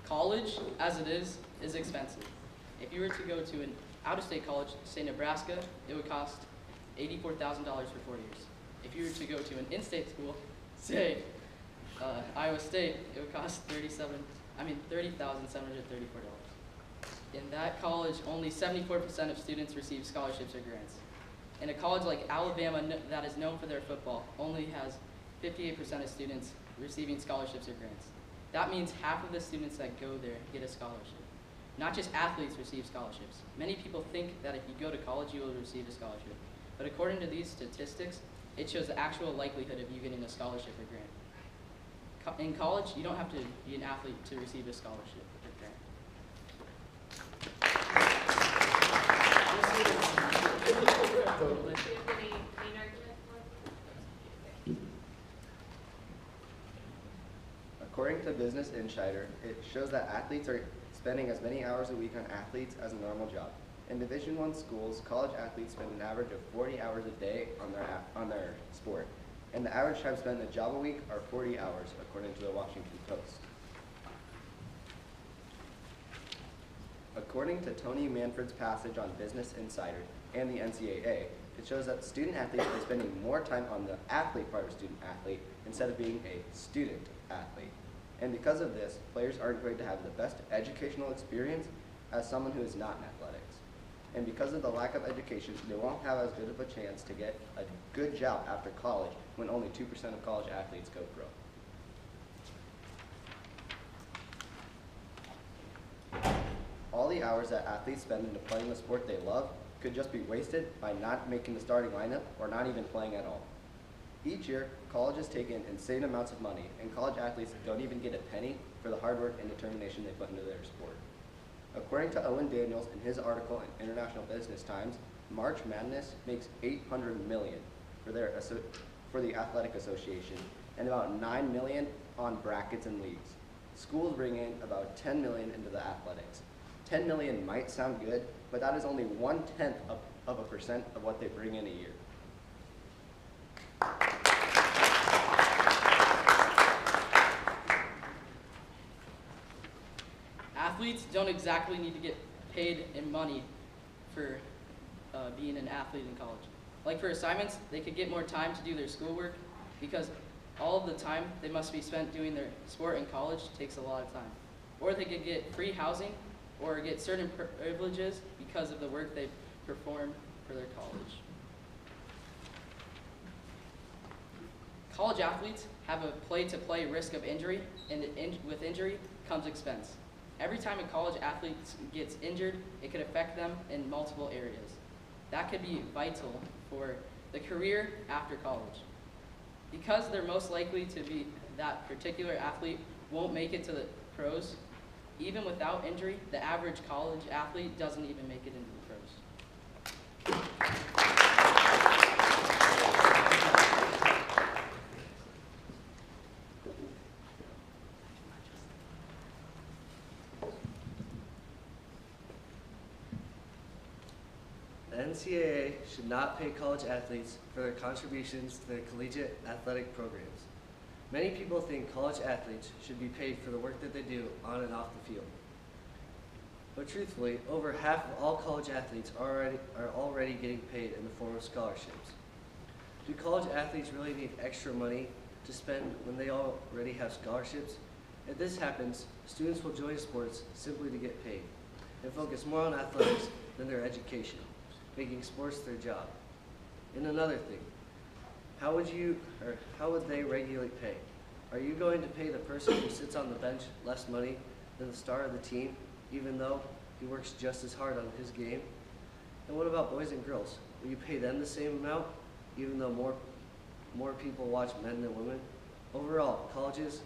College, as it is expensive. If you were to go to an out-of-state college, say Nebraska, it would cost $84,000 for 4 years. If you were to go to an in-state school, say Iowa State, it would cost $30,734. In that college, only 74% of students receive scholarships or grants. In a college like Alabama that is known for their football, only has 58% of students receiving scholarships or grants. That means half of the students that go there get a scholarship. Not just athletes receive scholarships. Many people think that if you go to college, you will receive a scholarship. But according to these statistics, it shows the actual likelihood of you getting a scholarship or grant. In college, you don't have to be an athlete to receive a scholarship or grant. According to Business Insider, it shows that athletes are spending as many hours a week on athletes as a normal job. In Division I schools, college athletes spend an average of 40 hours a day on their sport, and the average time spent in a job a week are 40 hours, according to the Washington Post. According to Tony Manfred's passage on Business Insider and the NCAA, it shows that student athletes are spending more time on the athlete part of student athlete instead of being a student athlete. And because of this, players aren't going to have the best educational experience as someone who is not in athletics. And because of the lack of education, they won't have as good of a chance to get a good job after college when only 2% of college athletes go pro. All the hours that athletes spend into playing the sport they love could just be wasted by not making the starting lineup or not even playing at all. Each year, colleges take in insane amounts of money, and college athletes don't even get a penny for the hard work and determination they put into their sport. According to Owen Daniels in his article in International Business Times, March Madness makes $800 million for the Athletic Association and about $9 million on brackets and leagues. Schools bring in about $10 million into the athletics. $10 million might sound good, but that is only 1/10 of a percent of what they bring in a year. Athletes don't exactly need to get paid in money for being an athlete in college. Like for assignments, they could get more time to do their schoolwork because all of the time they must be spent doing their sport in college takes a lot of time. Or they could get free housing or get certain privileges because of the work they perform for their college. College athletes have a play-to-play risk of injury, and with injury comes expense. Every time a college athlete gets injured, it could affect them in multiple areas. That could be vital for the career after college. Because they're most likely to be that particular athlete won't make it to the pros, even without injury, the average college athlete doesn't even make it into the pros. The NCAA should not pay college athletes for their contributions to their collegiate athletic programs. Many people think college athletes should be paid for the work that they do on and off the field. But truthfully, over half of all college athletes are already getting paid in the form of scholarships. Do college athletes really need extra money to spend when they already have scholarships? If this happens, students will join sports simply to get paid and focus more on athletics than their education, making sports their job. And another thing, how would they regulate pay? Are you going to pay the person who sits on the bench less money than the star of the team, even though he works just as hard on his game? And what about boys and girls? Will you pay them the same amount, even though more people watch men than women? Overall, colleges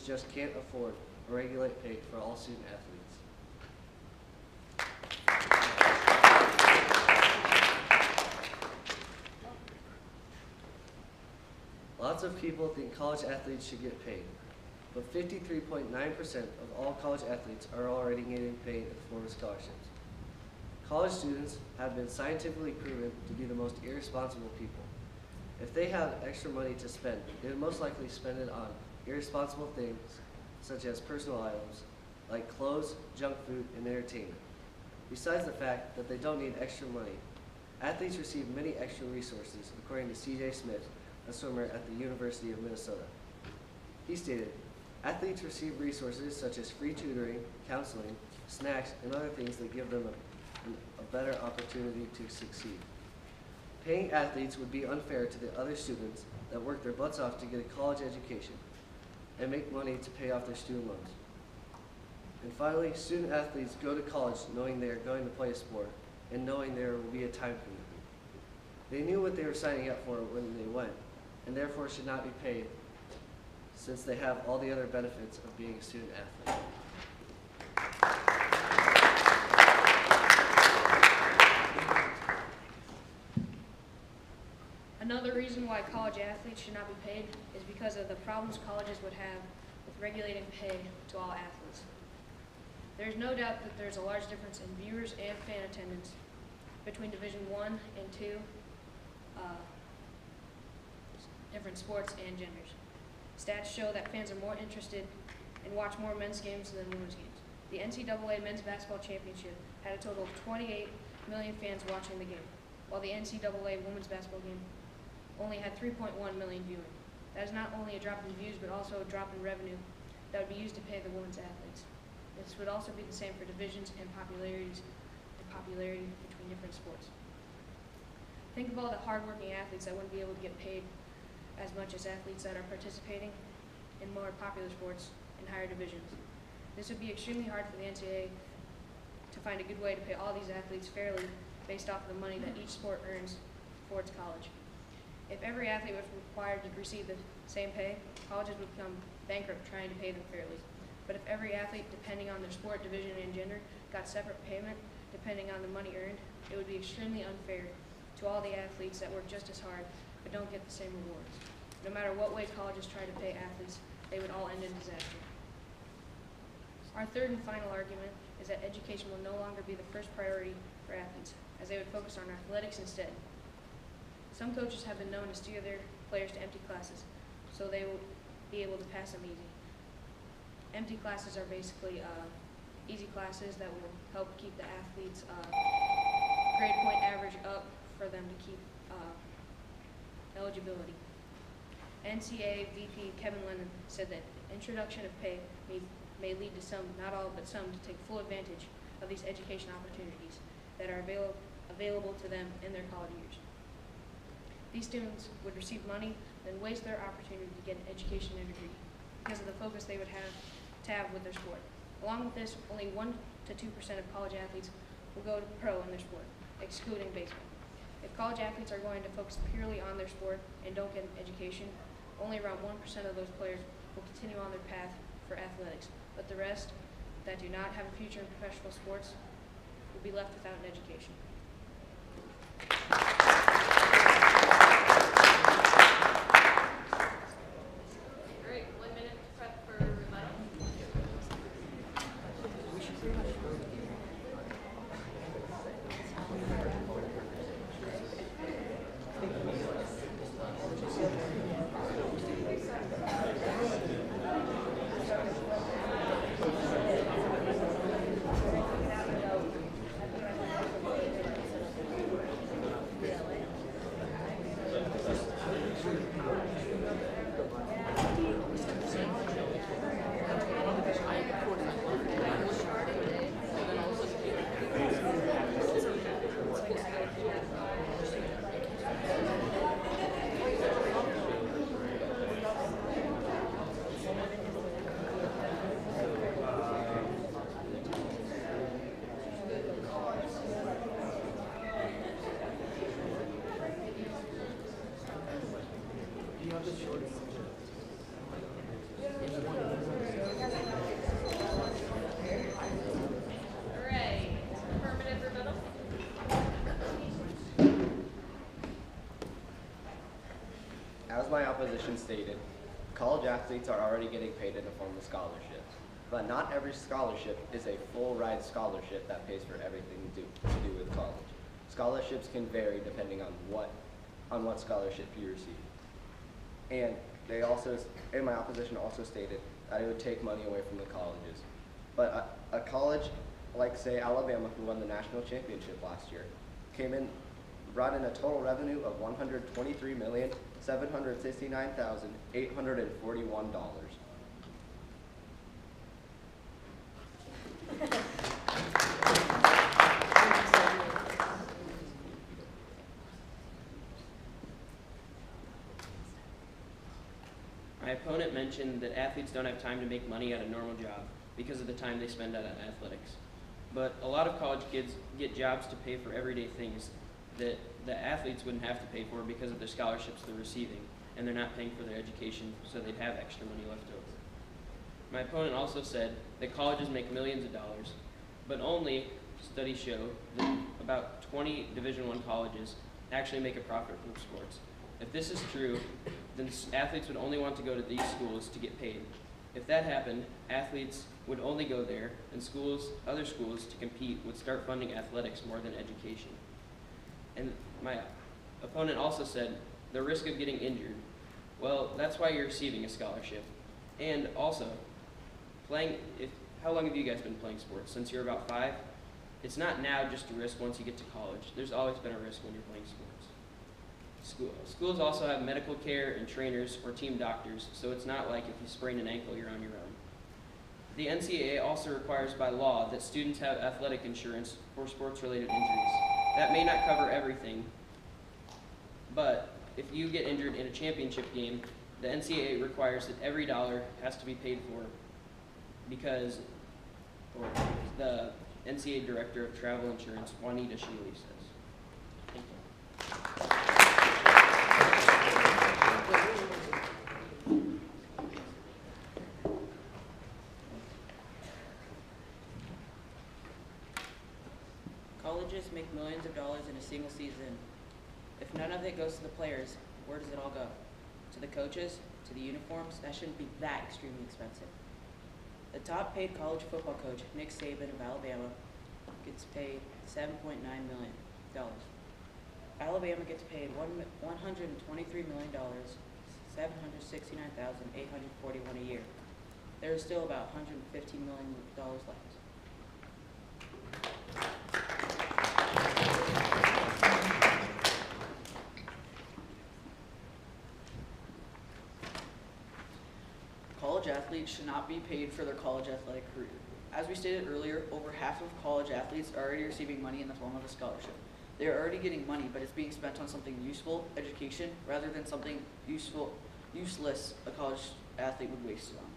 just can't afford or regulate pay for all student athletes. Lots of people think college athletes should get paid, but 53.9% of all college athletes are already getting paid in the form of scholarships. College students have been scientifically proven to be the most irresponsible people. If they have extra money to spend, they would most likely spend it on irresponsible things such as personal items like clothes, junk food, and entertainment. Besides the fact that they don't need extra money, athletes receive many extra resources, according to C.J. Smith, a swimmer at the University of Minnesota. He stated, "Athletes receive resources such as free tutoring, counseling, snacks, and other things that give them a better opportunity to succeed. Paying athletes would be unfair to the other students that work their butts off to get a college education and make money to pay off their student loans." And finally, student athletes go to college knowing they are going to play a sport and knowing there will be a time commitment. They knew what they were signing up for when they went, and therefore should not be paid since they have all the other benefits of being a student athlete. Another reason why college athletes should not be paid is because of the problems colleges would have with regulating pay to all athletes. There is no doubt that there's a large difference in viewers and fan attendance between Division I and II different sports and genders. Stats show that fans are more interested and watch more men's games than women's games. The NCAA Men's Basketball Championship had a total of 28 million fans watching the game, while the NCAA Women's Basketball game only had 3.1 million viewing. That is not only a drop in views, but also a drop in revenue that would be used to pay the women's athletes. This would also be the same for divisions and popularity between different sports. Think of all the hardworking athletes that wouldn't be able to get paid as much as athletes that are participating in more popular sports in higher divisions. This would be extremely hard for the NCAA to find a good way to pay all these athletes fairly based off of the money that each sport earns for its college. If every athlete was required to receive the same pay, colleges would become bankrupt trying to pay them fairly. But if every athlete, depending on their sport, division, and gender, got separate payment depending on the money earned, it would be extremely unfair to all the athletes that work just as hard but don't get the same rewards. No matter what way colleges try to pay athletes, they would all end in disaster. Our third and final argument is that education will no longer be the first priority for athletes, as they would focus on athletics instead. Some coaches have been known to steer their players to empty classes, so they will be able to pass them easy. Empty classes are basically easy classes that will help keep the athletes' grade point average up for them to keep eligibility. NCAA VP Kevin Lennon said that the introduction of pay may lead to some, not all, but some, to take full advantage of these education opportunities that are available to them in their college years. These students would receive money, then waste their opportunity to get an education and degree because of the focus they would have to have with their sport. Along with this, only 1 to 2% of college athletes will go to pro in their sport, excluding baseball. If college athletes are going to focus purely on their sport and don't get an education, only around 1% of those players will continue on their path for athletics, but the rest that do not have a future in professional sports will be left without an education. All right, 1 minute prep for rebuttal. All right, affirmative rebuttal. As my opposition stated, college athletes are already getting paid in the form of scholarships, but not every scholarship is a full ride scholarship that pays for everything to do with college. Scholarships can vary depending on what scholarship you receive. And my opposition also stated that it would take money away from the colleges. But a college like, say, Alabama, who won the national championship last year, brought in a total revenue of $123,769,841. My opponent mentioned that athletes don't have time to make money at a normal job because of the time they spend on athletics. But a lot of college kids get jobs to pay for everyday things that the athletes wouldn't have to pay for because of the scholarships they're receiving, and they're not paying for their education, so they'd have extra money left over. My opponent also said that colleges make millions of dollars, but only studies show that about 20 Division I colleges actually make a profit from sports. If this is true, then athletes would only want to go to these schools to get paid. If that happened, athletes would only go there, and other schools to compete would start funding athletics more than education. And my opponent also said the risk of getting injured. Well, that's why you're receiving a scholarship. And also, how long have you guys been playing sports? Since you're about 5? It's not now just a risk once you get to college. There's always been a risk when you're playing sports. Schools also have medical care and trainers or team doctors, so it's not like if you sprain an ankle, you're on your own. The NCAA also requires by law that students have athletic insurance for sports-related injuries. That may not cover everything, but if you get injured in a championship game, the NCAA requires that every dollar has to be paid for because the NCAA Director of Travel Insurance, Juanita Sheely, says. Thank you. Colleges make millions of dollars in a single season. If none of it goes to the players, where does it all go? To the coaches? To the uniforms? That shouldn't be that extremely expensive. The top paid college football coach, Nick Saban of Alabama, gets paid $7.9 million. Alabama gets paid $123 million, $769,841 a year. There is still about $115 million left. College athletes should not be paid for their college athletic career. As we stated earlier, over half of college athletes are already receiving money in the form of a scholarship. They are already getting money, but it's being spent on something useful, education, rather than something useless a college athlete would waste it on.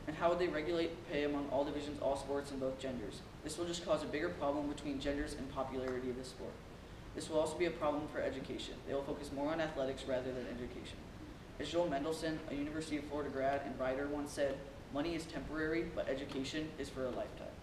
And how would they regulate pay among all divisions, all sports, and both genders? This will just cause a bigger problem between genders and popularity of the sport. This will also be a problem for education. They will focus more on athletics rather than education. As Joel Mendelson, a University of Florida grad and writer, once said, "Money is temporary, but education is for a lifetime."